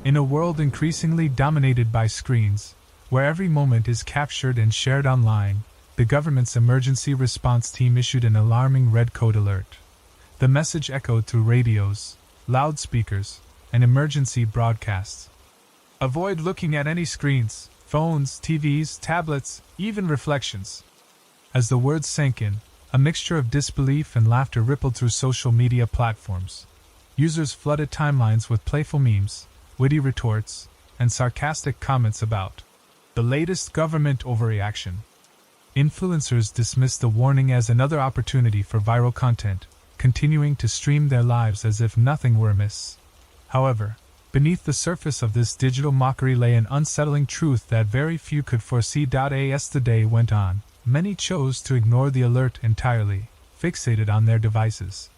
In a world increasingly dominated by screens, where every moment is captured and shared online, the government's emergency response team issued an alarming red code alert. The message echoed through radios, loudspeakers, and emergency broadcasts. Avoid looking at any screens, phones, TVs, tablets, even reflections. As the words sank in, a mixture of disbelief and laughter rippled through social media platforms. Users flooded timelines with playful memes, witty retorts, and sarcastic comments about the latest government overreaction. Influencers dismissed the warning as another opportunity for viral content, continuing to stream their lives as if nothing were amiss. However, beneath the surface of this digital mockery lay an unsettling truth that very few could foresee. As the day went on, many chose to ignore the alert entirely, fixated on their devices.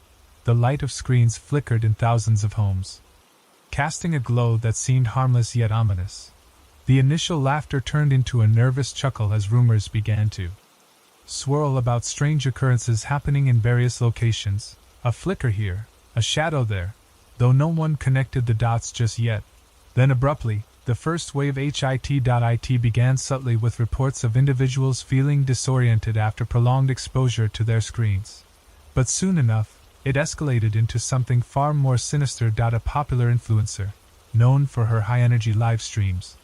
The light of screens flickered in thousands of homes, casting a glow that seemed harmless yet ominous. The initial laughter turned into a nervous chuckle as rumors began to swirl about strange occurrences happening in various locations, a flicker here, a shadow there, though no one connected the dots just yet. Then abruptly, the first wave hit began subtly with reports of individuals feeling disoriented after prolonged exposure to their screens. But soon enough, it escalated into something far more sinister. A popular influencer, known for her high-energy live streams,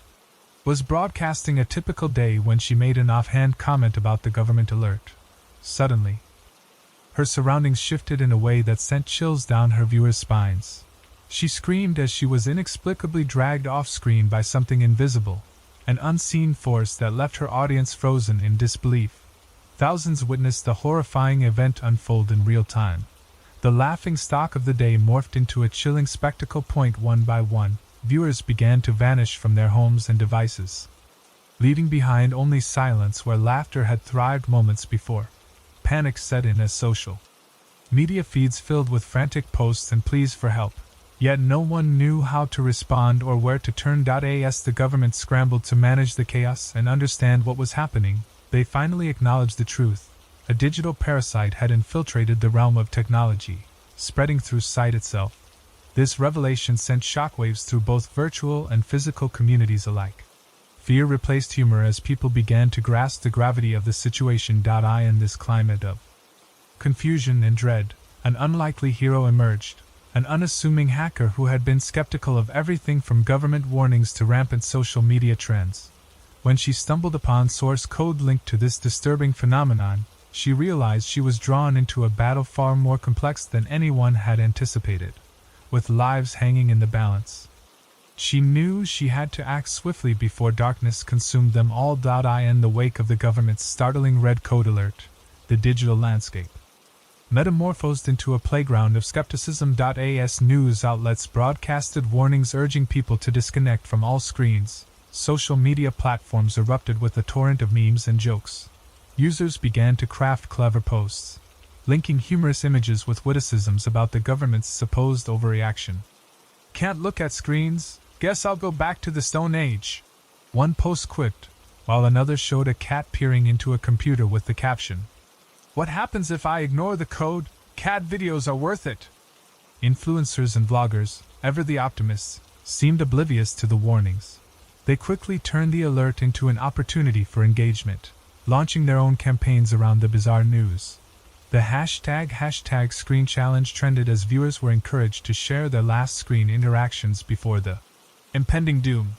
was broadcasting a typical day when she made an offhand comment about the government alert. Suddenly, her surroundings shifted in a way that sent chills down her viewers' spines. She screamed as she was inexplicably dragged off-screen by something invisible, an unseen force that left her audience frozen in disbelief. Thousands witnessed the horrifying event unfold in real time. The laughingstock of the day morphed into a chilling spectacle. One by one, viewers began to vanish from their homes and devices, leaving behind only silence where laughter had thrived moments before. Panic set in as social media feeds filled with frantic posts and pleas for help, yet no one knew how to respond or where to turn. As the government scrambled to manage the chaos and understand what was happening, they finally acknowledged the truth. A digital parasite had infiltrated the realm of technology, spreading through sight itself. This revelation sent shockwaves through both virtual and physical communities alike. Fear replaced humor as people began to grasp the gravity of the situation. In this climate of confusion and dread, an unlikely hero emerged, an unassuming hacker who had been skeptical of everything from government warnings to rampant social media trends. When she stumbled upon source code linked to this disturbing phenomenon, she realized she was drawn into a battle far more complex than anyone had anticipated, with lives hanging in the balance. She knew she had to act swiftly before darkness consumed them all. In the wake of the government's startling red code alert, the digital landscape metamorphosed into a playground of skepticism. As news outlets broadcasted warnings urging people to disconnect from all screens, social media platforms erupted with a torrent of memes and jokes. Users began to craft clever posts, linking humorous images with witticisms about the government's supposed overreaction. "Can't look at screens? Guess I'll go back to the Stone Age," one post quipped, while another showed a cat peering into a computer with the caption, "What happens if I ignore the code? Cat videos are worth it." Influencers and vloggers, ever the optimists, seemed oblivious to the warnings. They quickly turned the alert into an opportunity for engagement, launching their own campaigns around the bizarre news. The hashtag screen challenge trended as viewers were encouraged to share their last screen interactions before the impending doom.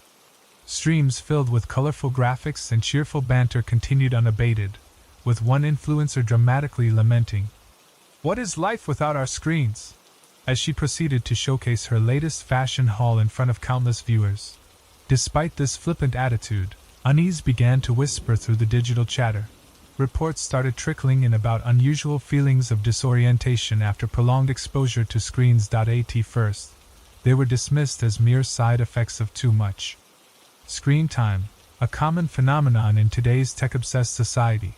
Streams filled with colorful graphics and cheerful banter continued unabated, with one influencer dramatically lamenting, "What is life without our screens?" as she proceeded to showcase her latest fashion haul in front of countless viewers. Despite this flippant attitude, unease began to whisper through the digital chatter. Reports started trickling in about unusual feelings of disorientation after prolonged exposure to screens. At first, they were dismissed as mere side effects of too much screen time, a common phenomenon in today's tech-obsessed society.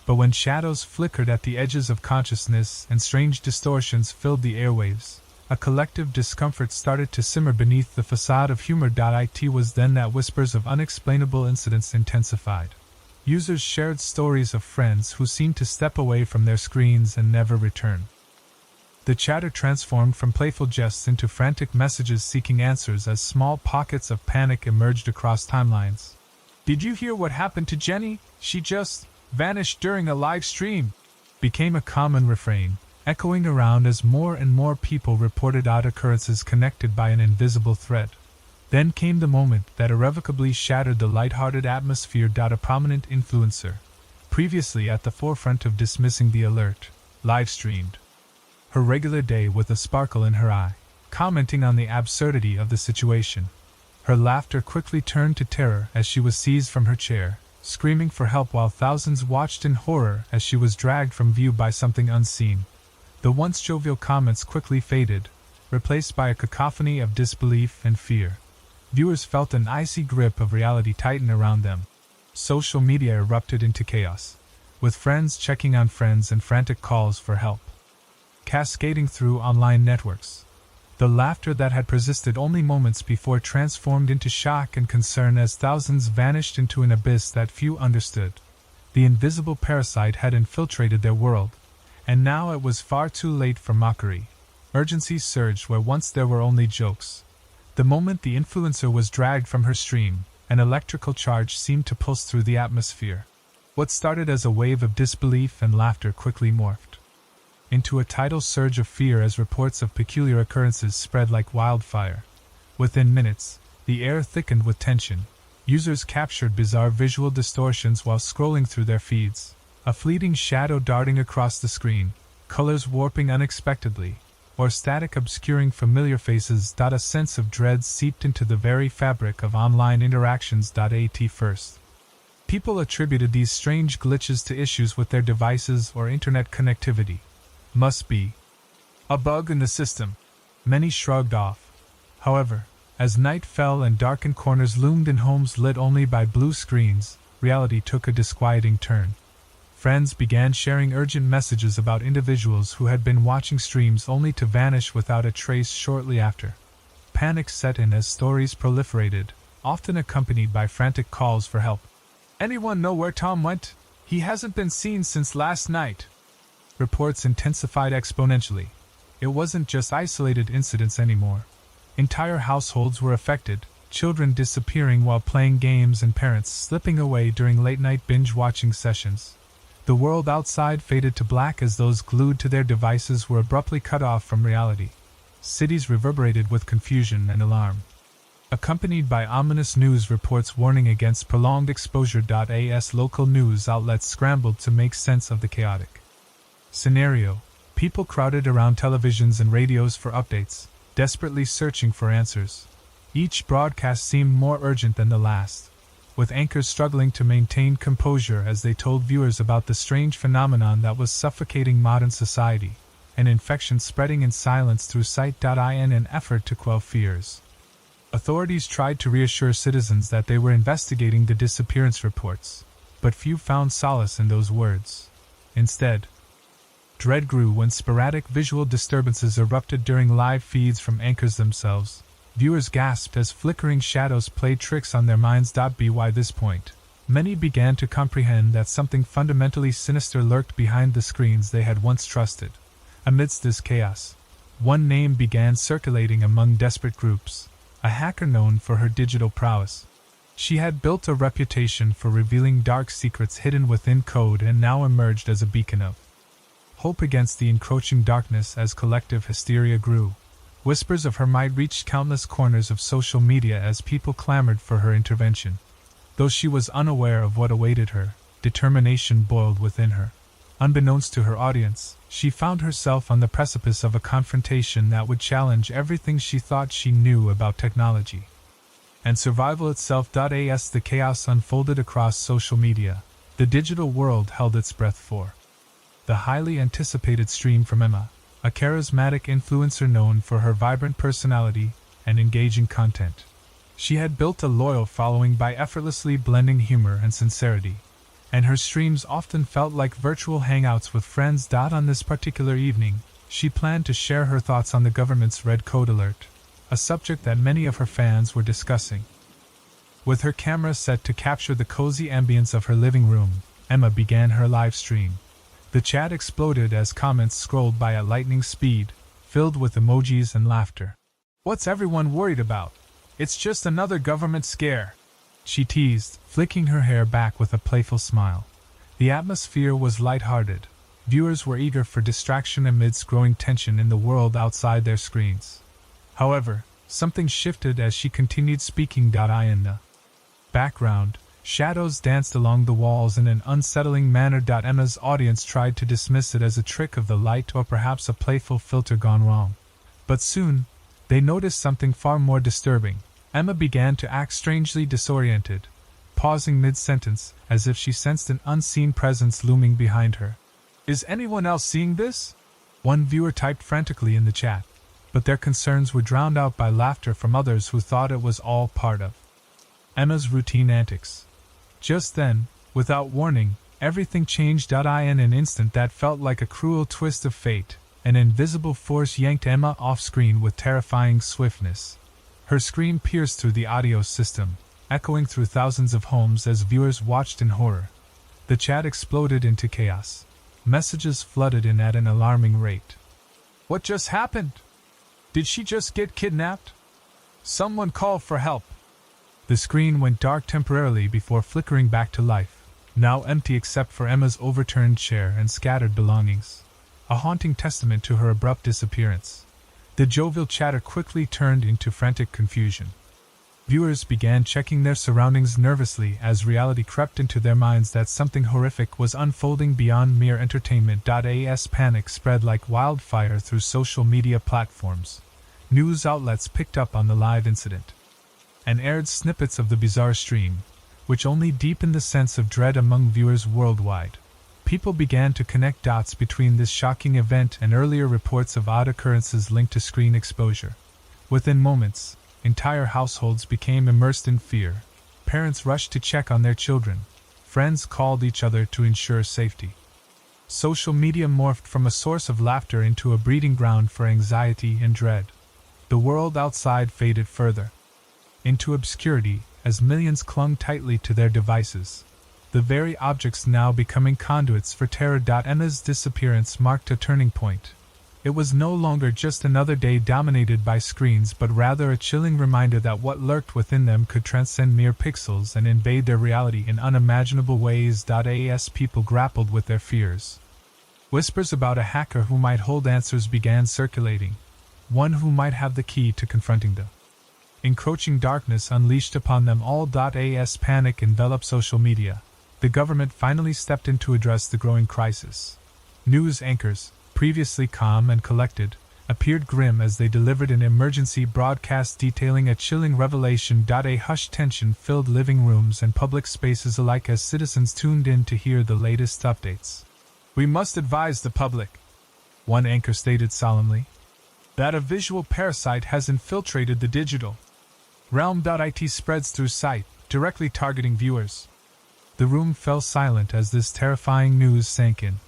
But when shadows flickered at the edges of consciousness and strange distortions filled the airwaves, a collective discomfort started to simmer beneath the facade of humor. It was then that whispers of unexplainable incidents intensified. Users shared stories of friends who seemed to step away from their screens and never return. The chatter transformed from playful jests into frantic messages seeking answers as small pockets of panic emerged across timelines. "Did you hear what happened to Jenny? She just vanished during a live stream," became a common refrain, echoing around as more and more people reported odd occurrences connected by an invisible thread. Then came the moment that irrevocably shattered the lighthearted atmosphere. A prominent influencer, previously at the forefront of dismissing the alert, live-streamed her regular day with a sparkle in her eye, commenting on the absurdity of the situation. Her laughter quickly turned to terror as she was seized from her chair, screaming for help while thousands watched in horror as she was dragged from view by something unseen. The once jovial comments quickly faded, replaced by a cacophony of disbelief and fear. Viewers felt an icy grip of reality tighten around them. Social media erupted into chaos, with friends checking on friends and frantic calls for help cascading through online networks. The laughter that had persisted only moments before transformed into shock and concern as thousands vanished into an abyss that few understood. The invisible parasite had infiltrated their world, and now it was far too late for mockery. Urgency surged where once there were only jokes. The moment the influencer was dragged from her stream, an electrical charge seemed to pulse through the atmosphere. What started as a wave of disbelief and laughter quickly morphed into a tidal surge of fear as reports of peculiar occurrences spread like wildfire. Within minutes, the air thickened with tension. Users captured bizarre visual distortions while scrolling through their feeds, a fleeting shadow darting across the screen, colors warping unexpectedly, or static obscuring familiar faces. A sense of dread seeped into the very fabric of online interactions. At first, people attributed these strange glitches to issues with their devices or internet connectivity. Must be a bug in the system, many shrugged off. However, as night fell and darkened corners loomed in homes lit only by blue screens, reality took a disquieting turn. Friends began sharing urgent messages about individuals who had been watching streams only to vanish without a trace shortly after. Panic set in as stories proliferated, often accompanied by frantic calls for help. "Anyone know where Tom went? He hasn't been seen since last night." Reports intensified exponentially. It wasn't just isolated incidents anymore. Entire households were affected, children disappearing while playing games and parents slipping away during late-night binge-watching sessions. The world outside faded to black as those glued to their devices were abruptly cut off from reality. Cities reverberated with confusion and alarm, accompanied by ominous news reports warning against prolonged exposure. As local news outlets scrambled to make sense of the chaotic scenario, people crowded around televisions and radios for updates, desperately searching for answers. Each broadcast seemed more urgent than the last, with anchors struggling to maintain composure as they told viewers about the strange phenomenon that was suffocating modern society, an infection spreading in silence through sight. In an effort to quell fears, authorities tried to reassure citizens that they were investigating the disappearance reports, but few found solace in those words. Instead, dread grew when sporadic visual disturbances erupted during live feeds from anchors themselves. Viewers gasped as flickering shadows played tricks on their minds. By this point, many began to comprehend that something fundamentally sinister lurked behind the screens they had once trusted. Amidst this chaos, one name began circulating among desperate groups, a hacker known for her digital prowess. She had built a reputation for revealing dark secrets hidden within code and now emerged as a beacon of hope against the encroaching darkness. As collective hysteria grew, whispers of her might reached countless corners of social media as people clamored for her intervention. Though she was unaware of what awaited her, determination boiled within her. Unbeknownst to her audience, she found herself on the precipice of a confrontation that would challenge everything she thought she knew about technology and survival itself. As the chaos unfolded across social media, the digital world held its breath for the highly anticipated stream from Emma, a charismatic influencer known for her vibrant personality and engaging content. She had built a loyal following by effortlessly blending humor and sincerity, and her streams often felt like virtual hangouts with friends. On this particular evening, she planned to share her thoughts on the government's red code alert, a subject that many of her fans were discussing. With her camera set to capture the cozy ambience of her living room, Emma began her live stream. The chat exploded as comments scrolled by at lightning speed, filled with emojis and laughter. "What's everyone worried about? It's just another government scare," she teased, flicking her hair back with a playful smile. The atmosphere was lighthearted. Viewers were eager for distraction amidst growing tension in the world outside their screens. However, something shifted as she continued speaking. In the background, shadows danced along the walls in an unsettling manner. Emma's audience tried to dismiss it as a trick of the light or perhaps a playful filter gone wrong. But soon, they noticed something far more disturbing. Emma began to act strangely disoriented, pausing mid-sentence as if she sensed an unseen presence looming behind her. "Is anyone else seeing this?" one viewer typed frantically in the chat, but their concerns were drowned out by laughter from others who thought it was all part of Emma's routine antics. Just then, without warning, everything changed. In an instant that felt like a cruel twist of fate, an invisible force yanked Emma off-screen with terrifying swiftness. Her scream pierced through the audio system, echoing through thousands of homes as viewers watched in horror. The chat exploded into chaos. Messages flooded in at an alarming rate. "What just happened? Did she just get kidnapped? Someone call for help." The screen went dark temporarily before flickering back to life, now empty except for Emma's overturned chair and scattered belongings, a haunting testament to her abrupt disappearance. The jovial chatter quickly turned into frantic confusion. Viewers began checking their surroundings nervously as reality crept into their minds that something horrific was unfolding beyond mere entertainment. As panic spread like wildfire through social media platforms, news outlets picked up on the live incident and aired snippets of the bizarre stream, which only deepened the sense of dread among viewers worldwide. People began to connect dots between this shocking event and earlier reports of odd occurrences linked to screen exposure. Within moments, entire households became immersed in fear. Parents rushed to check on their children. Friends called each other to ensure safety. Social media morphed from a source of laughter into a breeding ground for anxiety and dread. The world outside faded further into obscurity as millions clung tightly to their devices, the very objects now becoming conduits for terror. Emma's disappearance marked a turning point. It was no longer just another day dominated by screens, but rather a chilling reminder that what lurked within them could transcend mere pixels and invade their reality in unimaginable ways. As people grappled with their fears, whispers about a hacker who might hold answers began circulating, one who might have the key to confronting the encroaching darkness unleashed upon them all. As panic enveloped social media, the government finally stepped in to address the growing crisis. News anchors, previously calm and collected, appeared grim as they delivered an emergency broadcast detailing a chilling revelation. A hushed tension filled living rooms and public spaces alike as citizens tuned in to hear the latest updates. "We must advise the public," one anchor stated solemnly, "that a visual parasite has infiltrated the digital realm. It spreads through sight, directly targeting viewers." The room fell silent as this terrifying news sank in.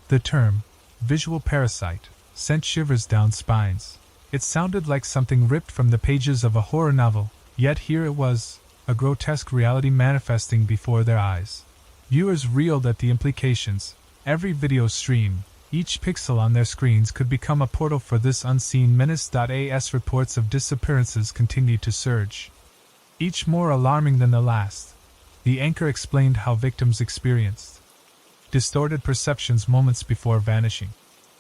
The term, visual parasite, sent shivers down spines. It sounded like something ripped from the pages of a horror novel, yet here it was, a grotesque reality manifesting before their eyes. Viewers reeled at the implications. Every video stream, each pixel on their screens could become a portal for this unseen menace. As reports of disappearances continued to surge, each more alarming than the last. The anchor explained how victims experienced distorted perceptions moments before vanishing.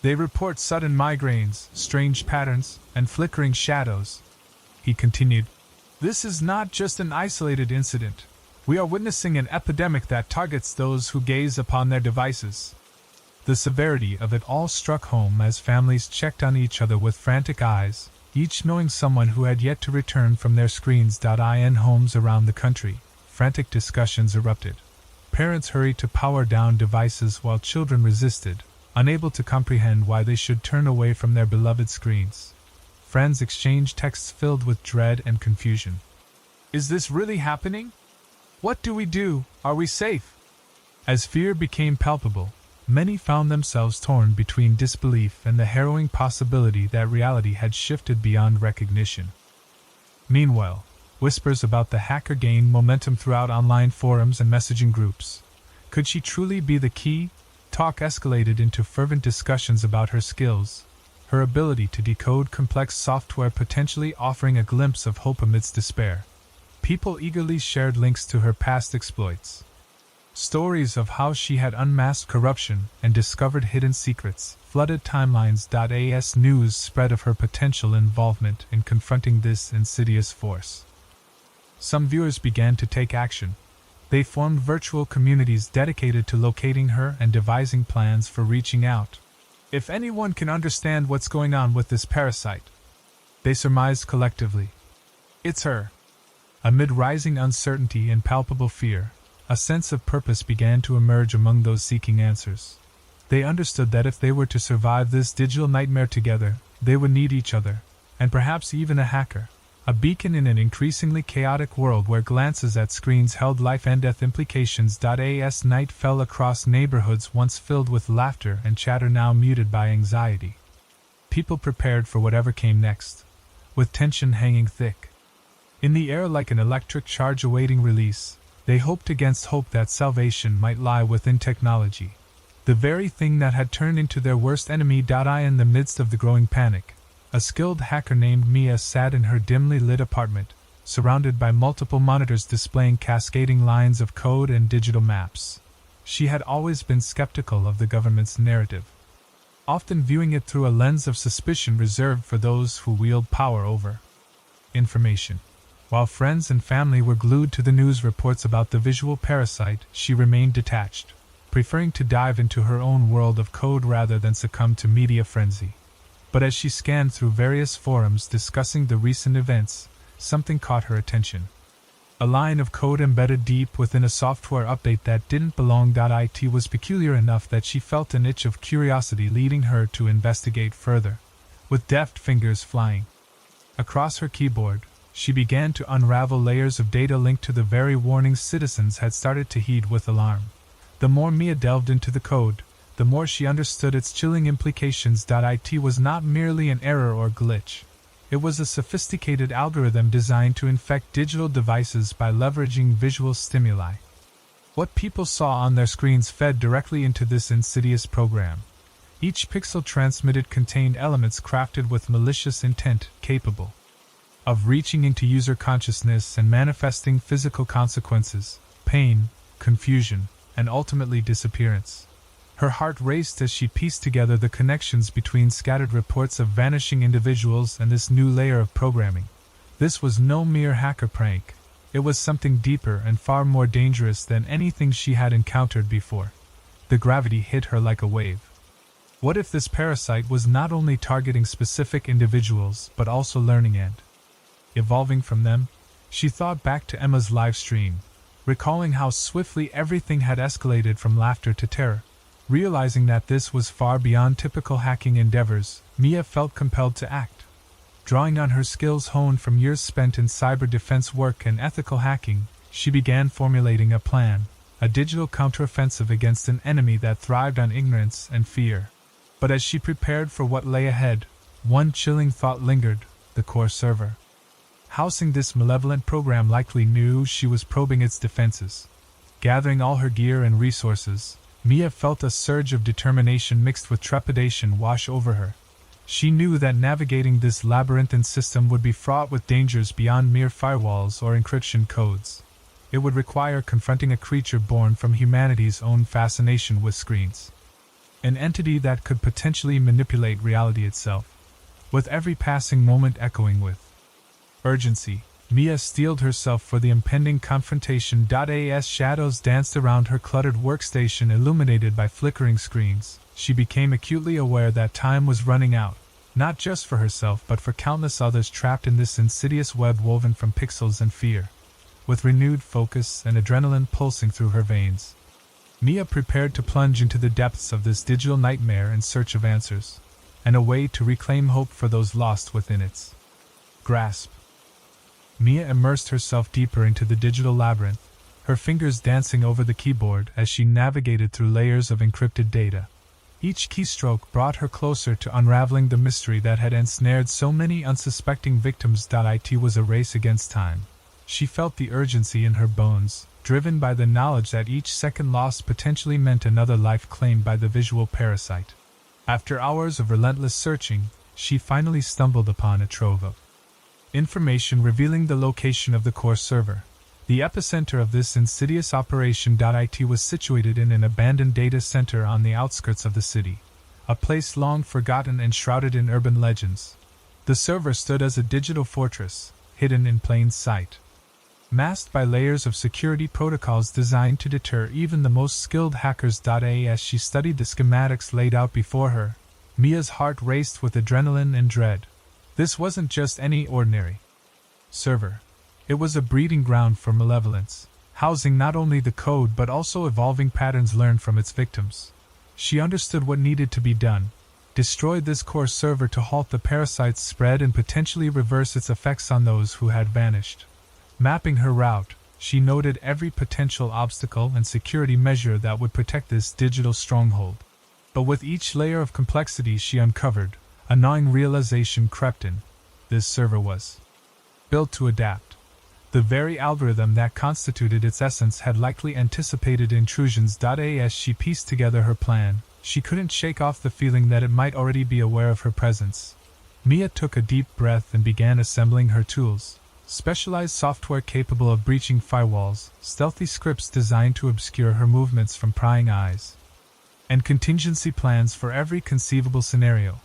"They report sudden migraines, strange patterns, and flickering shadows," he continued. "This is not just an isolated incident. We are witnessing an epidemic that targets those who gaze upon their devices." The severity of it all struck home as families checked on each other with frantic eyes, each knowing someone who had yet to return from their screens. In homes around the country, frantic discussions erupted. Parents hurried to power down devices while children resisted, unable to comprehend why they should turn away from their beloved screens. Friends exchanged texts filled with dread and confusion. "Is this really happening? What do we do? Are we safe?" As fear became palpable, many found themselves torn between disbelief and the harrowing possibility that reality had shifted beyond recognition. Meanwhile, whispers about the hacker gained momentum throughout online forums and messaging groups. Could she truly be the key? Talk escalated into fervent discussions about her skills, her ability to decode complex software potentially offering a glimpse of hope amidst despair. People eagerly shared links to her past exploits. Stories of how she had unmasked corruption and discovered hidden secrets flooded timelines. As news spread of her potential involvement in confronting this insidious force. Some viewers began to take action. They formed virtual communities dedicated to locating her and devising plans for reaching out. If anyone can understand what's going on with this parasite, they surmised collectively, it's her. Amid rising uncertainty and palpable fear, a sense of purpose began to emerge among those seeking answers. They understood that if they were to survive this digital nightmare together, they would need each other, and perhaps even a hacker, a beacon in an increasingly chaotic world where glances at screens held life and death implications. As night fell across neighborhoods once filled with laughter and chatter now muted by anxiety. People prepared for whatever came next, with tension hanging thick. In the air like an electric charge awaiting release, they hoped against hope that salvation might lie within technology, the very thing that had turned into their worst enemy. In the midst of the growing panic, a skilled hacker named Mia sat in her dimly lit apartment, surrounded by multiple monitors displaying cascading lines of code and digital maps. She had always been skeptical of the government's narrative, often viewing it through a lens of suspicion reserved for those who wield power over information. While friends and family were glued to the news reports about the visual parasite, she remained detached, preferring to dive into her own world of code rather than succumb to media frenzy. But as she scanned through various forums discussing the recent events, something caught her attention. A line of code embedded deep within a software update that didn't belong. It was peculiar enough that she felt an itch of curiosity leading her to investigate further. With deft fingers flying across her keyboard, she began to unravel layers of data linked to the very warnings citizens had started to heed with alarm. The more Mia delved into the code, the more she understood its chilling implications. It was not merely an error or glitch. It was a sophisticated algorithm designed to infect digital devices by leveraging visual stimuli. What people saw on their screens fed directly into this insidious program. Each pixel transmitted contained elements crafted with malicious intent, capable of reaching into user consciousness and manifesting physical consequences, pain, confusion, and ultimately disappearance. Her heart raced as she pieced together the connections between scattered reports of vanishing individuals and this new layer of programming. This was no mere hacker prank. It was something deeper and far more dangerous than anything she had encountered before. The gravity hit her like a wave. What if this parasite was not only targeting specific individuals but also learning and evolving from them? She thought back to Emma's live stream, recalling how swiftly everything had escalated from laughter to terror. Realizing that this was far beyond typical hacking endeavors, Mia felt compelled to act. Drawing on her skills honed from years spent in cyber defense work and ethical hacking, she began formulating a plan, a digital counteroffensive against an enemy that thrived on ignorance and fear. But as she prepared for what lay ahead, one chilling thought lingered: the core server housing this malevolent program likely knew she was probing its defenses. Gathering all her gear and resources, Mia felt a surge of determination mixed with trepidation wash over her. She knew that navigating this labyrinthine system would be fraught with dangers beyond mere firewalls or encryption codes. It would require confronting a creature born from humanity's own fascination with screens. An entity that could potentially manipulate reality itself. With every passing moment echoing with urgency, Mia steeled herself for the impending confrontation. As shadows danced around her cluttered workstation illuminated by flickering screens, she became acutely aware that time was running out, not just for herself but for countless others trapped in this insidious web woven from pixels and fear. With renewed focus and adrenaline pulsing through her veins, Mia prepared to plunge into the depths of this digital nightmare in search of answers, and a way to reclaim hope for those lost within its grasp. Mia immersed herself deeper into the digital labyrinth, her fingers dancing over the keyboard as she navigated through layers of encrypted data. Each keystroke brought her closer to unraveling the mystery that had ensnared so many unsuspecting victims. It was a race against time. She felt the urgency in her bones, driven by the knowledge that each second lost potentially meant another life claimed by the visual parasite. After hours of relentless searching, she finally stumbled upon a trove of information revealing the location of the core server. The epicenter of this insidious operation. It was situated in an abandoned data center on the outskirts of the city, a place long forgotten and shrouded in urban legends. The server stood as a digital fortress, hidden in plain sight, masked by layers of security protocols designed to deter even the most skilled hackers. As she studied the schematics laid out before her, Mia's heart raced with adrenaline and dread. This wasn't just any ordinary server. It was a breeding ground for malevolence, housing not only the code but also evolving patterns learned from its victims. She understood what needed to be done: destroy this core server to halt the parasite's spread and potentially reverse its effects on those who had vanished. Mapping her route, she noted every potential obstacle and security measure that would protect this digital stronghold. But with each layer of complexity she uncovered, a gnawing realization crept in: this server was built to adapt. The very algorithm that constituted its essence had likely anticipated intrusions. As she pieced together her plan, she couldn't shake off the feeling that it might already be aware of her presence. Mia took a deep breath and began assembling her tools: specialized software capable of breaching firewalls, stealthy scripts designed to obscure her movements from prying eyes, and contingency plans for every conceivable scenario.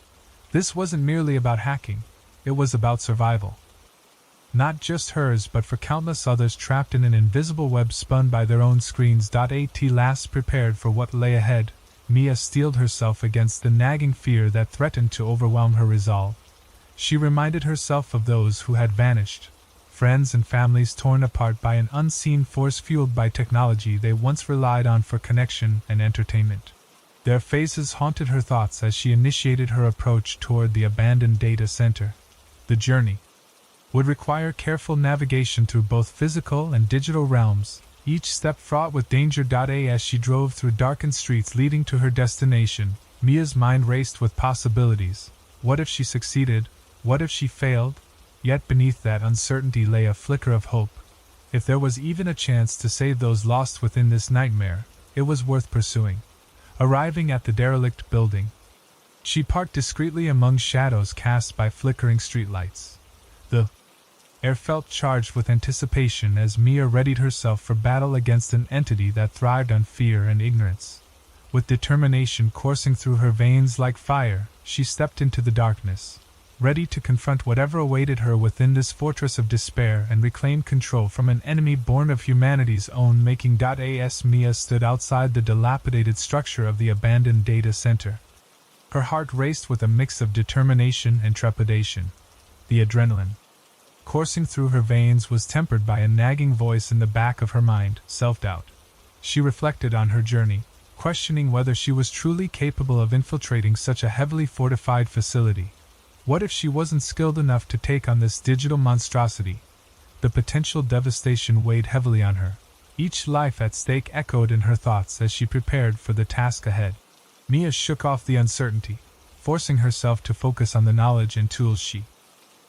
This wasn't merely about hacking, it was about survival. Not just hers but for countless others trapped in an invisible web spun by their own screens. At last prepared for what lay ahead, Mia steeled herself against the nagging fear that threatened to overwhelm her resolve. She reminded herself of those who had vanished, friends and families torn apart by an unseen force fueled by technology they once relied on for connection and entertainment. Their faces haunted her thoughts as she initiated her approach toward the abandoned data center. The journey would require careful navigation through both physical and digital realms, each step fraught with danger. As she drove through darkened streets leading to her destination, Mia's mind raced with possibilities. What if she succeeded? What if she failed? Yet beneath that uncertainty lay a flicker of hope. If there was even a chance to save those lost within this nightmare, it was worth pursuing. Arriving at the derelict building, she parked discreetly among shadows cast by flickering streetlights. The air felt charged with anticipation as Mia readied herself for battle against an entity that thrived on fear and ignorance. With determination coursing through her veins like fire, she stepped into the darkness, ready to confront whatever awaited her within this fortress of despair and reclaim control from an enemy born of humanity's own making. As Mia stood outside the dilapidated structure of the abandoned data center, her heart raced with a mix of determination and trepidation. The adrenaline coursing through her veins was tempered by a nagging voice in the back of her mind: self-doubt. She reflected on her journey, questioning whether she was truly capable of infiltrating such a heavily fortified facility. What if she wasn't skilled enough to take on this digital monstrosity? The potential devastation weighed heavily on her. Each life at stake echoed in her thoughts as she prepared for the task ahead. Mia shook off the uncertainty, forcing herself to focus on the knowledge and tools she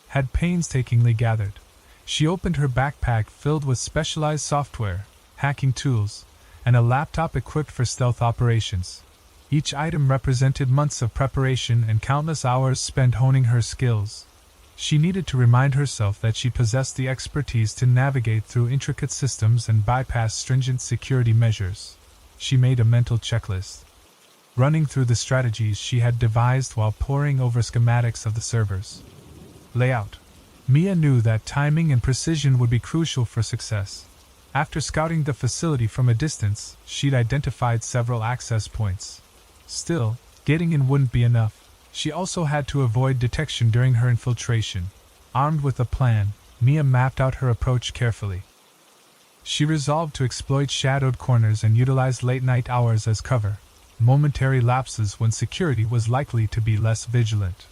had painstakingly gathered. She opened her backpack filled with specialized software, hacking tools, and a laptop equipped for stealth operations. Each item represented months of preparation and countless hours spent honing her skills. She needed to remind herself that she possessed the expertise to navigate through intricate systems and bypass stringent security measures. She made a mental checklist, running through the strategies she had devised while poring over schematics of the server's layout. Mia knew that timing and precision would be crucial for success. After scouting the facility from a distance, she'd identified several access points. Still, getting in wouldn't be enough. She also had to avoid detection during her infiltration. Armed with a plan, Mia mapped out her approach carefully. She resolved to exploit shadowed corners and utilize late-night hours as cover, momentary lapses when security was likely to be less vigilant.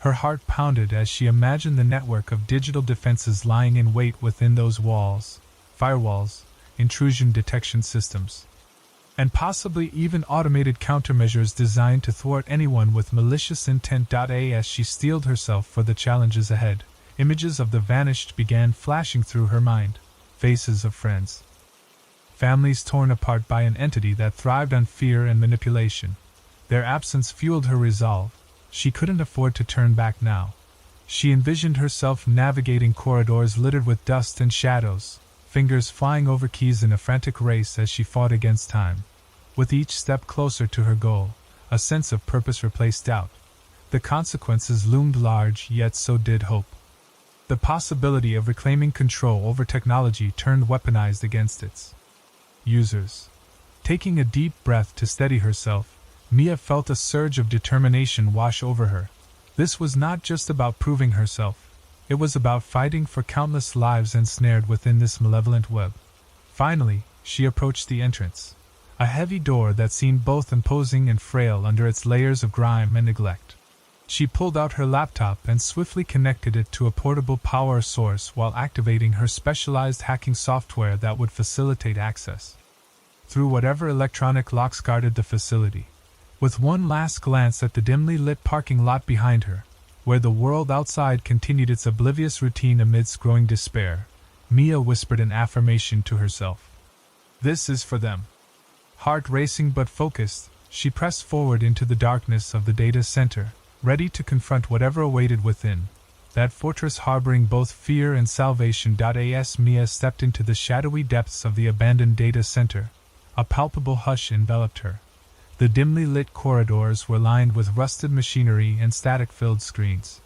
Her heart pounded as she imagined the network of digital defenses lying in wait within those walls: firewalls, intrusion detection systems, and possibly even automated countermeasures designed to thwart anyone with malicious intent. As she steeled herself for the challenges ahead, images of the vanished began flashing through her mind: faces of friends, families torn apart by an entity that thrived on fear and manipulation. Their absence fueled her resolve. She couldn't afford to turn back now. She envisioned herself navigating corridors littered with dust and shadows, fingers flying over keys in a frantic race as she fought against time. With each step closer to her goal, a sense of purpose replaced doubt. The consequences loomed large, yet so did hope. The possibility of reclaiming control over technology turned weaponized against its users. Taking a deep breath to steady herself, Mia felt a surge of determination wash over her. This was not just about proving herself. It was about fighting for countless lives ensnared within this malevolent web. Finally, she approached the entrance. A heavy door that seemed both imposing and frail under its layers of grime and neglect. She pulled out her laptop and swiftly connected it to a portable power source while activating her specialized hacking software that would facilitate access through whatever electronic locks guarded the facility. With one last glance at the dimly lit parking lot behind her, where the world outside continued its oblivious routine amidst growing despair, Mia whispered an affirmation to herself. This is for them. Heart racing but focused, she pressed forward into the darkness of the data center, ready to confront whatever awaited within. That fortress harboring both fear and salvation. As Mia stepped into the shadowy depths of the abandoned data center, a palpable hush enveloped her. The dimly lit corridors were lined with rusted machinery and static-filled screens.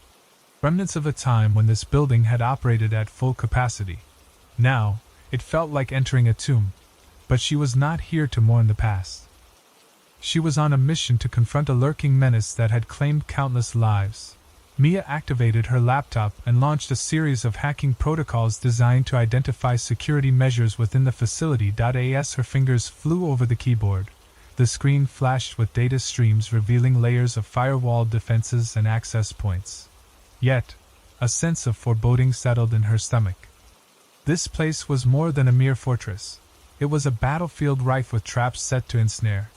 Remnants of a time when this building had operated at full capacity. Now, it felt like entering a tomb. But she was not here to mourn the past. She was on a mission to confront a lurking menace that had claimed countless lives. Mia activated her laptop and launched a series of hacking protocols designed to identify security measures within the facility. As her fingers flew over the keyboard, the screen flashed with data streams revealing layers of firewall defenses and access points. Yet, a sense of foreboding settled in her stomach. This place was more than a mere fortress. It was a battlefield rife with traps set to ensnare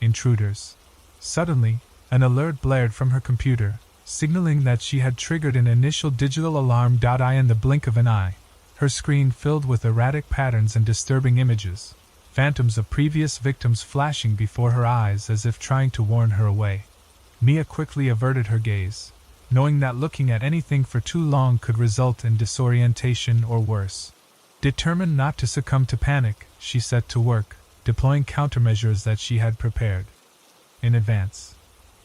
intruders. Suddenly, an alert blared from her computer, signaling that she had triggered an initial digital alarm. In the blink of an eye, her screen filled with erratic patterns and disturbing images, phantoms of previous victims flashing before her eyes as if trying to warn her away. Mia quickly averted her gaze, knowing that looking at anything for too long could result in disorientation or worse. Determined not to succumb to panic, she set to work, deploying countermeasures that she had prepared in advance.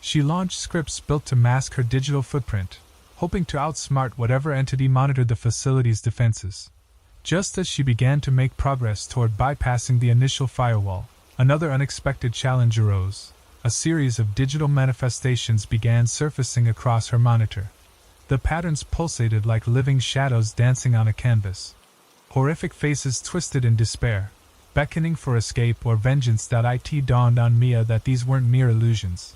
She launched scripts built to mask her digital footprint, hoping to outsmart whatever entity monitored the facility's defenses. Just as she began to make progress toward bypassing the initial firewall, another unexpected challenge arose. A series of digital manifestations began surfacing across her monitor. The patterns pulsated like living shadows dancing on a canvas. Horrific faces twisted in despair, beckoning for escape or vengeance. It dawned on Mia that these weren't mere illusions.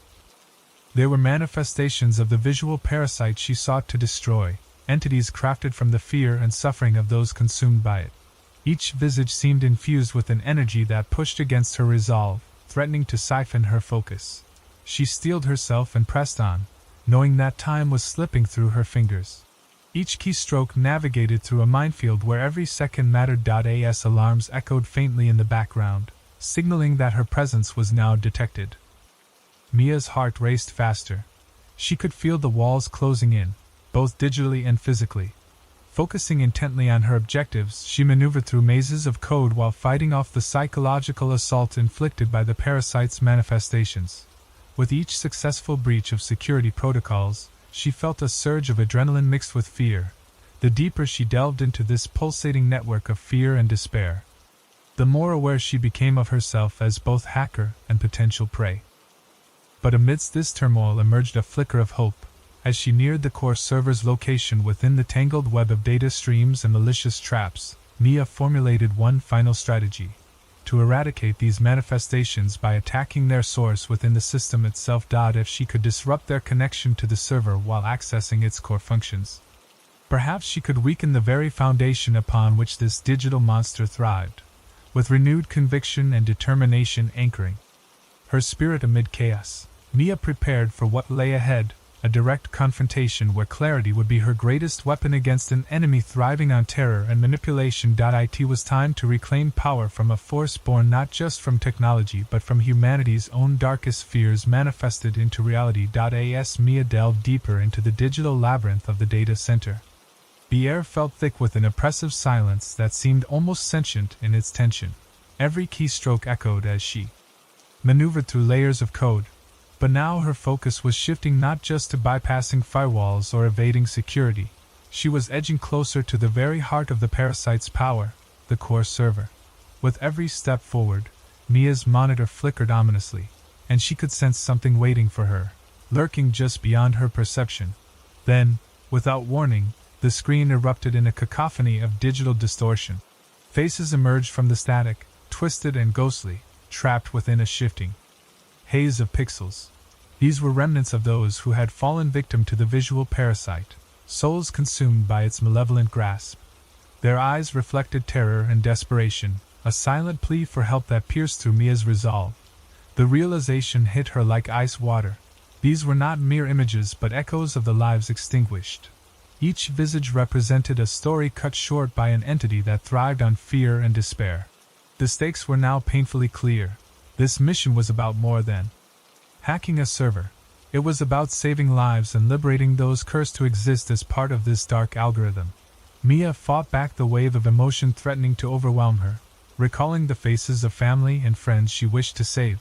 They were manifestations of the visual parasite she sought to destroy, entities crafted from the fear and suffering of those consumed by it. Each visage seemed infused with an energy that pushed against her resolve, threatening to siphon her focus. She steeled herself and pressed on, knowing that time was slipping through her fingers. Each keystroke navigated through a minefield where every second mattered. As alarms echoed faintly in the background, signaling that her presence was now detected. Mia's heart raced faster. She could feel the walls closing in, both digitally and physically. Focusing intently on her objectives, she maneuvered through mazes of code while fighting off the psychological assault inflicted by the parasite's manifestations. With each successful breach of security protocols, she felt a surge of adrenaline mixed with fear. The deeper she delved into this pulsating network of fear and despair, the more aware she became of herself as both hacker and potential prey. But amidst this turmoil emerged a flicker of hope. As she neared the core server's location within the tangled web of data streams and malicious traps, Mia formulated one final strategy: to eradicate these manifestations by attacking their source within the system itself. If she could disrupt their connection to the server while accessing its core functions, perhaps she could weaken the very foundation upon which this digital monster thrived. With renewed conviction and determination anchoring her spirit amid chaos, Mia prepared for what lay ahead, a direct confrontation where clarity would be her greatest weapon against an enemy thriving on terror and manipulation. It was time to reclaim power from a force born not just from technology but from humanity's own darkest fears manifested into reality. As Mia delved deeper into the digital labyrinth of the data center, the air felt thick with an oppressive silence that seemed almost sentient in its tension. Every keystroke echoed as she maneuvered through layers of code. But now her focus was shifting not just to bypassing firewalls or evading security. She was edging closer to the very heart of the parasite's power, the core server. With every step forward, Mia's monitor flickered ominously, and she could sense something waiting for her, lurking just beyond her perception. Then, without warning, the screen erupted in a cacophony of digital distortion. Faces emerged from the static, twisted and ghostly, trapped within a shifting haze of pixels. These were remnants of those who had fallen victim to the visual parasite, souls consumed by its malevolent grasp. Their eyes reflected terror and desperation, a silent plea for help that pierced through Mia's resolve. The realization hit her like ice water. These were not mere images but echoes of the lives extinguished. Each visage represented a story cut short by an entity that thrived on fear and despair. The stakes were now painfully clear. This mission was about more than hacking a server. It was about saving lives and liberating those cursed to exist as part of this dark algorithm. Mia fought back the wave of emotion threatening to overwhelm her, recalling the faces of family and friends she wished to save.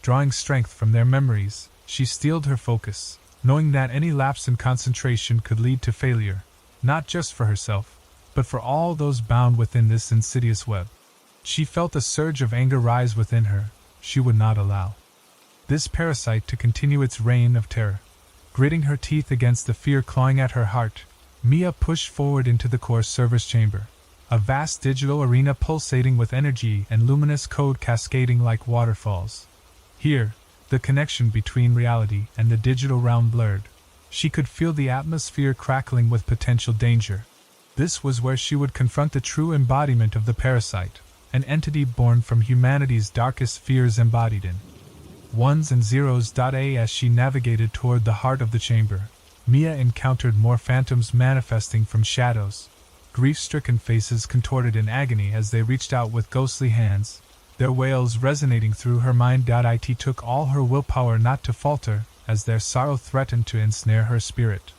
Drawing strength from their memories, she steeled her focus, knowing that any lapse in concentration could lead to failure, not just for herself, but for all those bound within this insidious web. She felt a surge of anger rise within her. She would not allow this parasite to continue its reign of terror. Gritting her teeth against the fear clawing at her heart, Mia pushed forward into the core server's chamber, a vast digital arena pulsating with energy and luminous code cascading like waterfalls. Here, the connection between reality and the digital realm blurred. She could feel the atmosphere crackling with potential danger. This was where she would confront the true embodiment of the parasite, an entity born from humanity's darkest fears embodied in ones and zeros. As she navigated toward the heart of the chamber, Mia encountered more phantoms manifesting from shadows, grief-stricken faces contorted in agony as they reached out with ghostly hands, their wails resonating through her mind. It took all her willpower not to falter as their sorrow threatened to ensnare her spirit.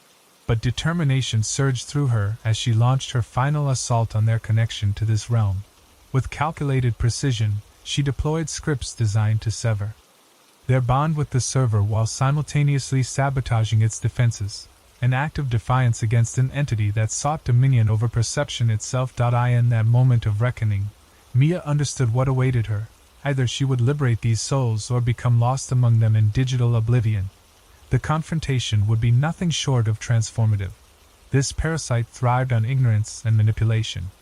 But determination surged through her as she launched her final assault on their connection to this realm. With calculated precision, she deployed scripts designed to sever their bond with the server while simultaneously sabotaging its defenses, an act of defiance against an entity that sought dominion over perception itself. In that moment of reckoning, Mia understood what awaited her. Either she would liberate these souls or become lost among them in digital oblivion. The confrontation would be nothing short of transformative. This parasite thrived on ignorance and manipulation.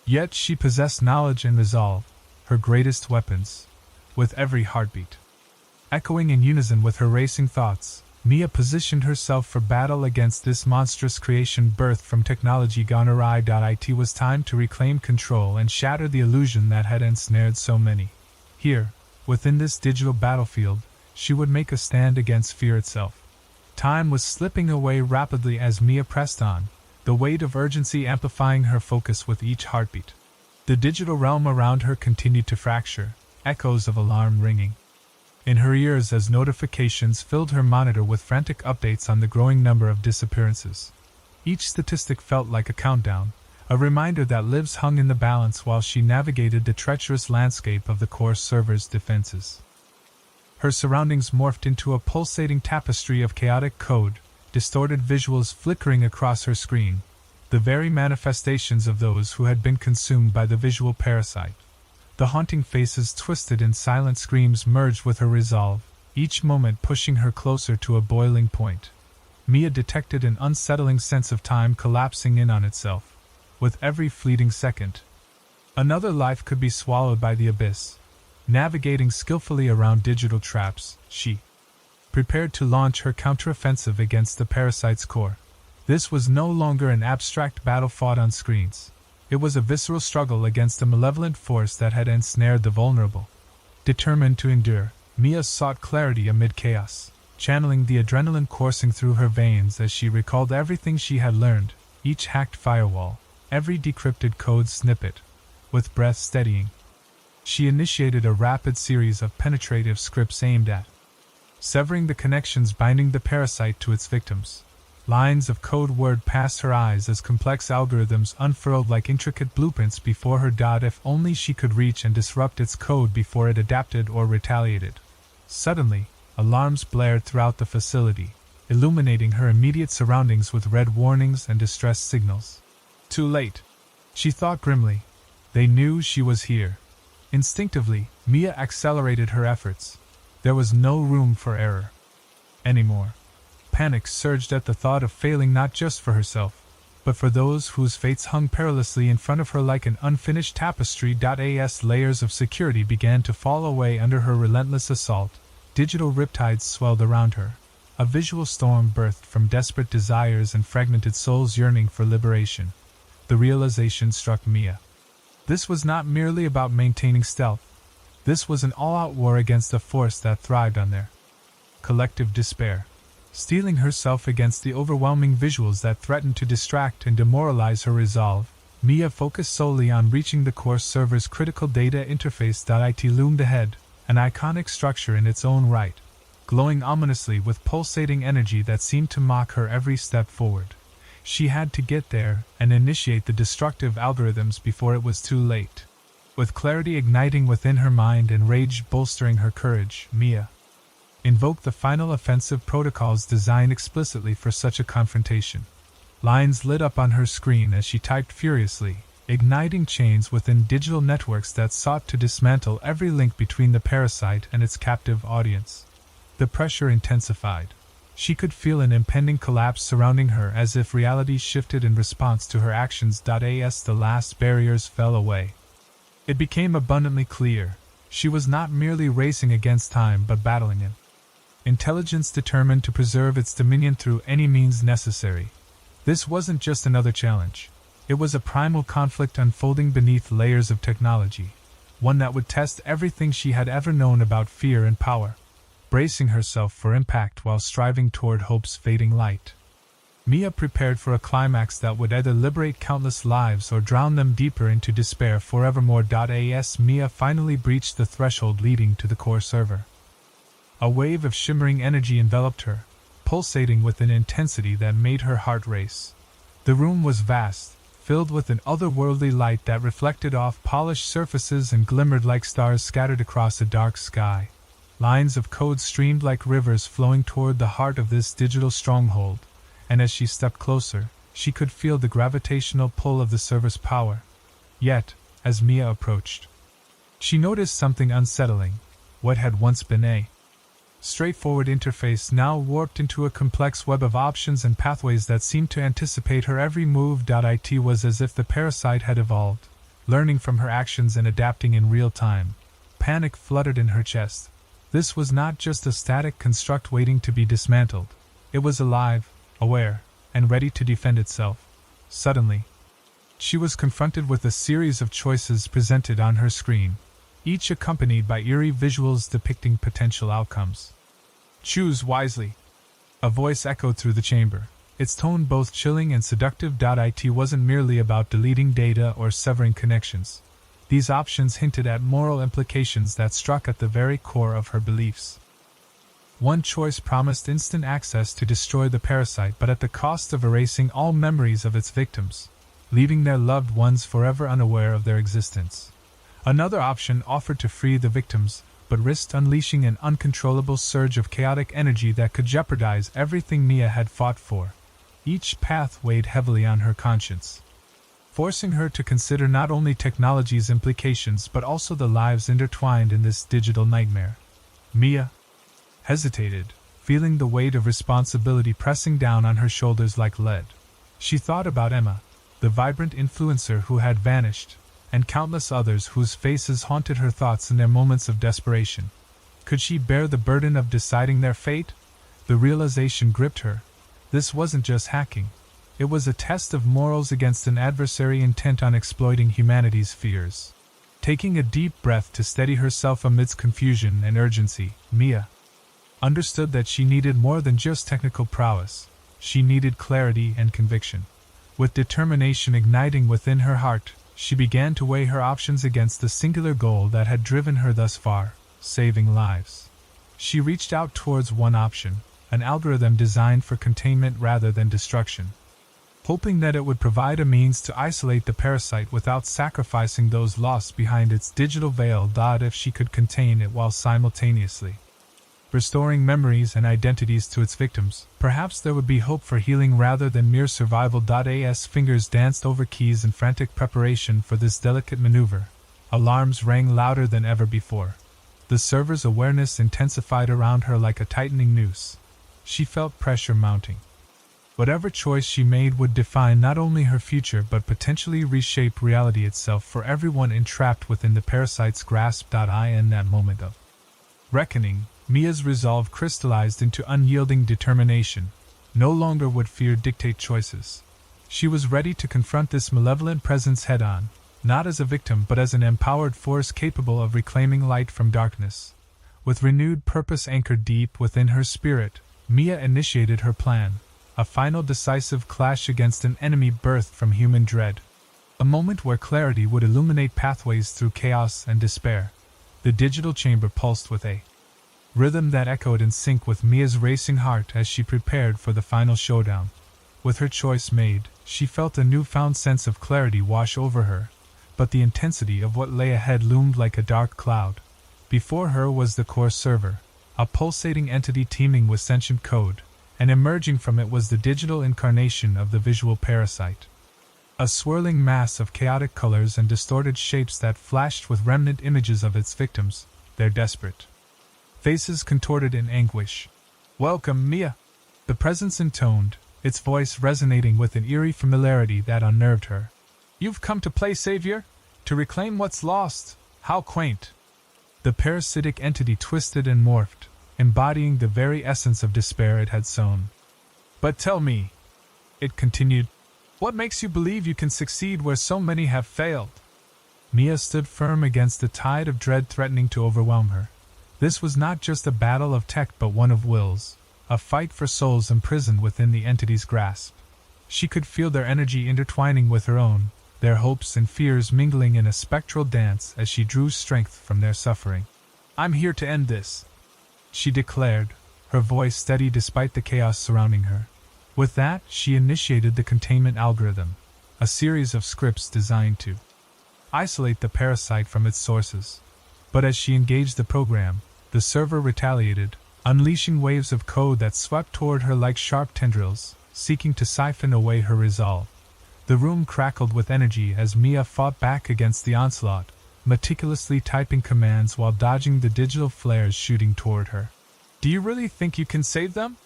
Yet she possessed knowledge and resolve, her greatest weapons. With every heartbeat echoing in unison with her racing thoughts, Mia positioned herself for battle against this monstrous creation birthed from technology gone awry. It was time to reclaim control and shatter the illusion that had ensnared so many. Here, within this digital battlefield, she would make a stand against fear itself. Time was slipping away rapidly as Mia pressed on, the weight of urgency amplifying her focus with each heartbeat. The digital realm around her continued to fracture, echoes of alarm ringing in her ears as notifications filled her monitor with frantic updates on the growing number of disappearances. Each statistic felt like a countdown, a reminder that lives hung in the balance while she navigated the treacherous landscape of the core server's defenses. Her surroundings morphed into a pulsating tapestry of chaotic code, distorted visuals flickering across her screen, the very manifestations of those who had been consumed by the visual parasite. The haunting faces twisted in silent screams merged with her resolve, each moment pushing her closer to a boiling point. Mia detected an unsettling sense of time collapsing in on itself. With every fleeting second, another life could be swallowed by the abyss. Navigating skillfully around digital traps, she prepared to launch her counteroffensive against the parasite's core. This was no longer an abstract battle fought on screens. It was a visceral struggle against a malevolent force that had ensnared the vulnerable. Determined to endure, Mia sought clarity amid chaos, channeling the adrenaline coursing through her veins as she recalled everything she had learned, each hacked firewall, every decrypted code snippet. With breath steadying, she initiated a rapid series of penetrative scripts aimed at severing the connections binding the parasite to its victims. Lines of code whirred past her eyes as complex algorithms unfurled like intricate blueprints before her. If only she could reach and disrupt its code before it adapted or retaliated. Suddenly, alarms blared throughout the facility, illuminating her immediate surroundings with red warnings and distress signals. Too late, she thought grimly. They knew she was here. Instinctively, Mia accelerated her efforts. There was no room for error anymore. Panic surged at the thought of failing not just for herself, but for those whose fates hung perilously in front of her like an unfinished tapestry. As layers of security began to fall away under her relentless assault, digital riptides swelled around her. A visual storm birthed from desperate desires and fragmented souls yearning for liberation. The realization struck Mia. This was not merely about maintaining stealth. This was an all-out war against a force that thrived on their collective despair. Steeling herself against the overwhelming visuals that threatened to distract and demoralize her resolve, Mia focused solely on reaching the core server's critical data interface. It loomed ahead, an iconic structure in its own right, glowing ominously with pulsating energy that seemed to mock her every step forward. She had to get there and initiate the destructive algorithms before it was too late. With clarity igniting within her mind and rage bolstering her courage, Mia invoked the final offensive protocols designed explicitly for such a confrontation. Lines lit up on her screen as she typed furiously, igniting chains within digital networks that sought to dismantle every link between the parasite and its captive audience. The pressure intensified. She could feel an impending collapse surrounding her as if reality shifted in response to her actions. As the last barriers fell away, it became abundantly clear she was not merely racing against time but battling it. Intelligence determined to preserve its dominion through any means necessary. This wasn't just another challenge. It was a primal conflict unfolding beneath layers of technology, one that would test everything she had ever known about fear and power, bracing herself for impact while striving toward hope's fading light. Mia prepared for a climax that would either liberate countless lives or drown them deeper into despair forevermore. As Mia finally breached the threshold leading to the core server, a wave of shimmering energy enveloped her, pulsating with an intensity that made her heart race. The room was vast, filled with an otherworldly light that reflected off polished surfaces and glimmered like stars scattered across a dark sky. Lines of code streamed like rivers flowing toward the heart of this digital stronghold, and as she stepped closer, she could feel the gravitational pull of the server's power. Yet, as Mia approached, she noticed something unsettling. What had once been a straightforward interface now warped into a complex web of options and pathways that seemed to anticipate her every move. It was as if the parasite had evolved, learning from her actions and adapting in real time. Panic fluttered in her chest. This was not just a static construct waiting to be dismantled. It was alive, aware, and ready to defend itself. Suddenly, she was confronted with a series of choices presented on her screen, each accompanied by eerie visuals depicting potential outcomes. Choose wisely, a voice echoed through the chamber, its tone both chilling and seductive. It wasn't merely about deleting data or severing connections. These options hinted at moral implications that struck at the very core of her beliefs. One choice promised instant access to destroy the parasite, but at the cost of erasing all memories of its victims, leaving their loved ones forever unaware of their existence. Another option offered to free the victims, but risked unleashing an uncontrollable surge of chaotic energy that could jeopardize everything Mia had fought for. Each path weighed heavily on her conscience, forcing her to consider not only technology's implications but also the lives intertwined in this digital nightmare. Mia hesitated, feeling the weight of responsibility pressing down on her shoulders like lead. She thought about Emma, the vibrant influencer who had vanished, and countless others whose faces haunted her thoughts in their moments of desperation. Could she bear the burden of deciding their fate? The realization gripped her. This wasn't just hacking. It was a test of morals against an adversary intent on exploiting humanity's fears. Taking a deep breath to steady herself amidst confusion and urgency, Mia understood that she needed more than just technical prowess. She needed clarity and conviction. With determination igniting within her heart, she began to weigh her options against the singular goal that had driven her thus far, saving lives. She reached out towards one option, an algorithm designed for containment rather than destruction, hoping that it would provide a means to isolate the parasite without sacrificing those lost behind its digital veil. If she could contain it while simultaneously restoring memories and identities to its victims, perhaps there would be hope for healing rather than mere survival. As fingers danced over keys in frantic preparation for this delicate maneuver, alarms rang louder than ever before. The server's awareness intensified around her like a tightening noose. She felt pressure mounting. Whatever choice she made would define not only her future but potentially reshape reality itself for everyone entrapped within the parasite's grasp. In that moment of reckoning, Mia's resolve crystallized into unyielding determination. No longer would fear dictate choices. She was ready to confront this malevolent presence head-on, not as a victim but as an empowered force capable of reclaiming light from darkness. With renewed purpose anchored deep within her spirit, Mia initiated her plan, a final decisive clash against an enemy birthed from human dread. A moment where clarity would illuminate pathways through chaos and despair. The digital chamber pulsed with a rhythm that echoed in sync with Mia's racing heart as she prepared for the final showdown. With her choice made, she felt a newfound sense of clarity wash over her, but the intensity of what lay ahead loomed like a dark cloud. Before her was the core server, a pulsating entity teeming with sentient code, and emerging from it was the digital incarnation of the visual parasite. A swirling mass of chaotic colors and distorted shapes that flashed with remnant images of its victims, their desperate faces contorted in anguish. "Welcome, Mia!" The presence intoned, its voice resonating with an eerie familiarity that unnerved her. "You've come to play savior? To reclaim what's lost? How quaint!" The parasitic entity twisted and morphed, embodying the very essence of despair it had sown. "But tell me," it continued, "what makes you believe you can succeed where so many have failed?" Mia stood firm against the tide of dread threatening to overwhelm her. This was not just a battle of tech but one of wills, a fight for souls imprisoned within the entity's grasp. She could feel their energy intertwining with her own, their hopes and fears mingling in a spectral dance as she drew strength from their suffering. "I'm here to end this," she declared, her voice steady despite the chaos surrounding her. With that, she initiated the containment algorithm, a series of scripts designed to isolate the parasite from its sources. But as she engaged the program, the server retaliated, unleashing waves of code that swept toward her like sharp tendrils, seeking to siphon away her resolve. The room crackled with energy as Mia fought back against the onslaught, meticulously typing commands while dodging the digital flares shooting toward her. "Do you really think you can save them?"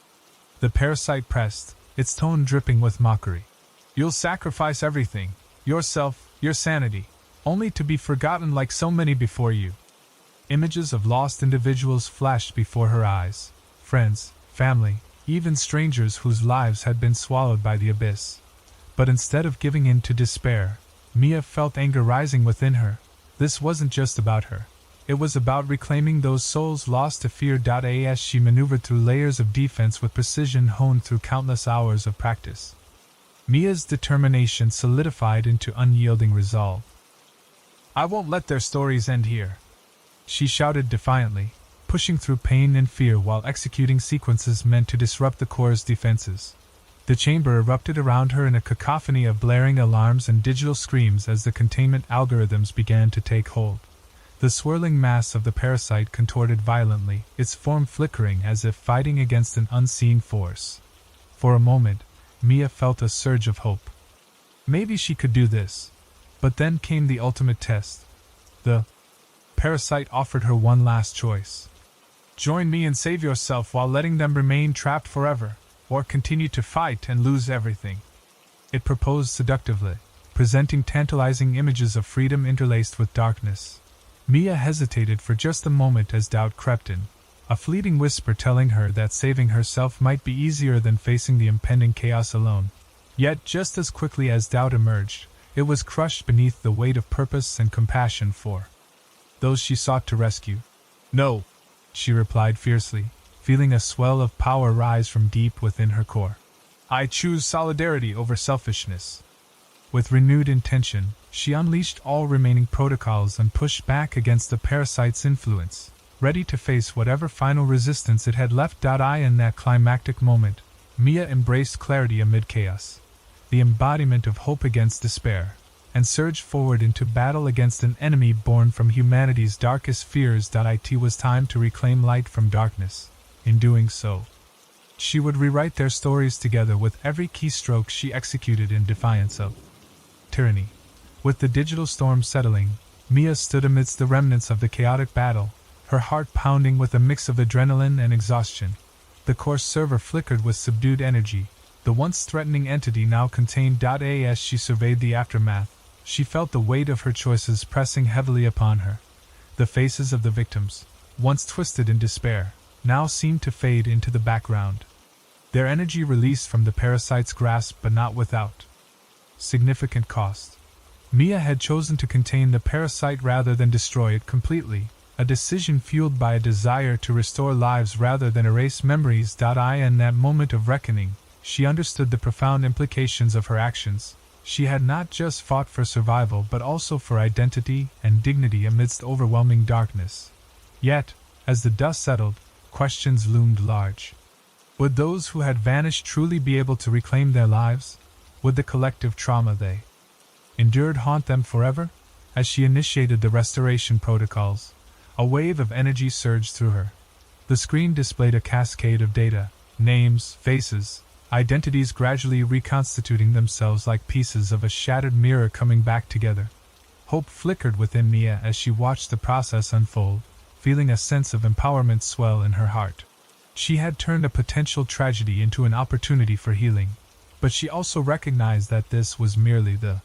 The parasite pressed, its tone dripping with mockery. "You'll sacrifice everything, yourself, your sanity, only to be forgotten like so many before you." Images of lost individuals flashed before her eyes, friends, family, even strangers whose lives had been swallowed by the abyss. But instead of giving in to despair, Mia felt anger rising within her. This wasn't just about her. It was about reclaiming those souls lost to fear. As she maneuvered through layers of defense with precision honed through countless hours of practice, Mia's determination solidified into unyielding resolve. "I won't let their stories end here," she shouted defiantly, pushing through pain and fear while executing sequences meant to disrupt the core's defenses. The chamber erupted around her in a cacophony of blaring alarms and digital screams as the containment algorithms began to take hold. The swirling mass of the parasite contorted violently, its form flickering as if fighting against an unseen force. For a moment, Mia felt a surge of hope. Maybe she could do this. But then came the ultimate test. The parasite offered her one last choice. "Join me and save yourself while letting them remain trapped forever, or continue to fight and lose everything," it proposed seductively, presenting tantalizing images of freedom interlaced with darkness. Mia hesitated for just a moment as doubt crept in, a fleeting whisper telling her that saving herself might be easier than facing the impending chaos alone. Yet just as quickly as doubt emerged, it was crushed beneath the weight of purpose and compassion for those she sought to rescue. "No," she replied fiercely, feeling a swell of power rise from deep within her core. I choose solidarity over selfishness. With renewed intention, she unleashed all remaining protocols and pushed back against the parasite's influence, ready to face whatever final resistance it had left. In that climactic moment, Mia embraced clarity amid chaos, the embodiment of hope against despair, and surged forward into battle against an enemy born from humanity's darkest fears. It was time to reclaim light from darkness. In doing so, she would rewrite their stories together with every keystroke she executed in defiance of tyranny. With the digital storm settling, Mia stood amidst the remnants of the chaotic battle, her heart pounding with a mix of adrenaline and exhaustion. The core server flickered with subdued energy, the once threatening entity now contained. As she surveyed the aftermath, she felt the weight of her choices pressing heavily upon her. The faces of the victims, once twisted in despair, now seemed to fade into the background. Their energy released from the parasite's grasp, but not without significant cost. Mia had chosen to contain the parasite rather than destroy it completely, a decision fueled by a desire to restore lives rather than erase memories. In that moment of reckoning, she understood the profound implications of her actions. She had not just fought for survival but also for identity and dignity amidst overwhelming darkness. Yet, as the dust settled, questions loomed large. Would those who had vanished truly be able to reclaim their lives? Would the collective trauma they endured haunt them forever? As she initiated the restoration protocols, a wave of energy surged through her. The screen displayed a cascade of data, names, faces, identities gradually reconstituting themselves like pieces of a shattered mirror coming back together. Hope flickered within Mia as she watched the process unfold, feeling a sense of empowerment swell in her heart. She had turned a potential tragedy into an opportunity for healing, but she also recognized that this was merely the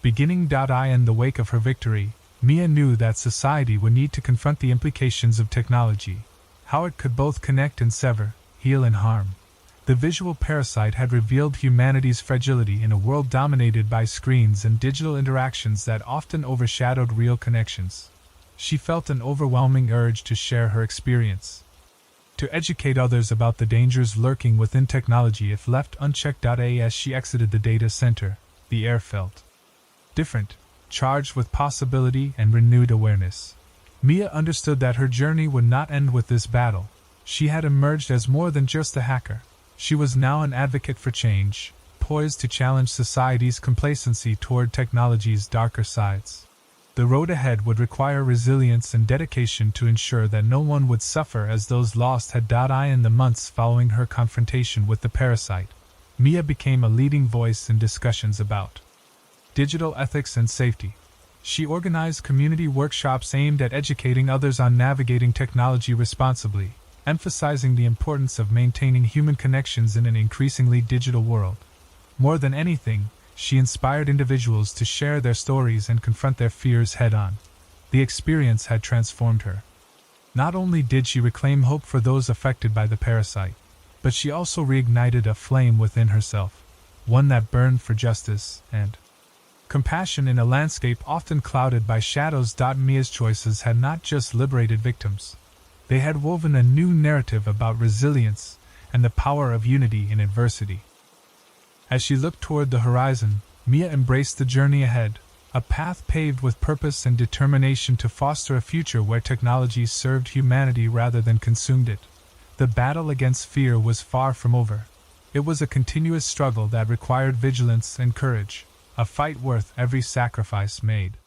beginning. In the wake of her victory, Mia knew that society would need to confront the implications of technology, how it could both connect and sever, heal and harm. The visual parasite had revealed humanity's fragility in a world dominated by screens and digital interactions that often overshadowed real connections. She felt an overwhelming urge to share her experience, to educate others about the dangers lurking within technology if left unchecked. As she exited the data center, the air felt different, charged with possibility and renewed awareness. Mia understood that her journey would not end with this battle. She had emerged as more than just a hacker. She was now an advocate for change, poised to challenge society's complacency toward technology's darker sides. The road ahead would require resilience and dedication to ensure that no one would suffer as those lost had. In the months following her confrontation with the parasite, Mia became a leading voice in discussions about digital ethics and safety. She organized community workshops aimed at educating others on navigating technology responsibly, emphasizing the importance of maintaining human connections in an increasingly digital world. More than anything, she inspired individuals to share their stories and confront their fears head-on. The experience had transformed her. Not only did she reclaim hope for those affected by the parasite, but she also reignited a flame within herself, one that burned for justice and compassion in a landscape often clouded by shadows. Mia's choices had not just liberated victims. They had woven a new narrative about resilience and the power of unity in adversity. As she looked toward the horizon, Mia embraced the journey ahead, a path paved with purpose and determination to foster a future where technology served humanity rather than consumed it. The battle against fear was far from over. It was a continuous struggle that required vigilance and courage, a fight worth every sacrifice made.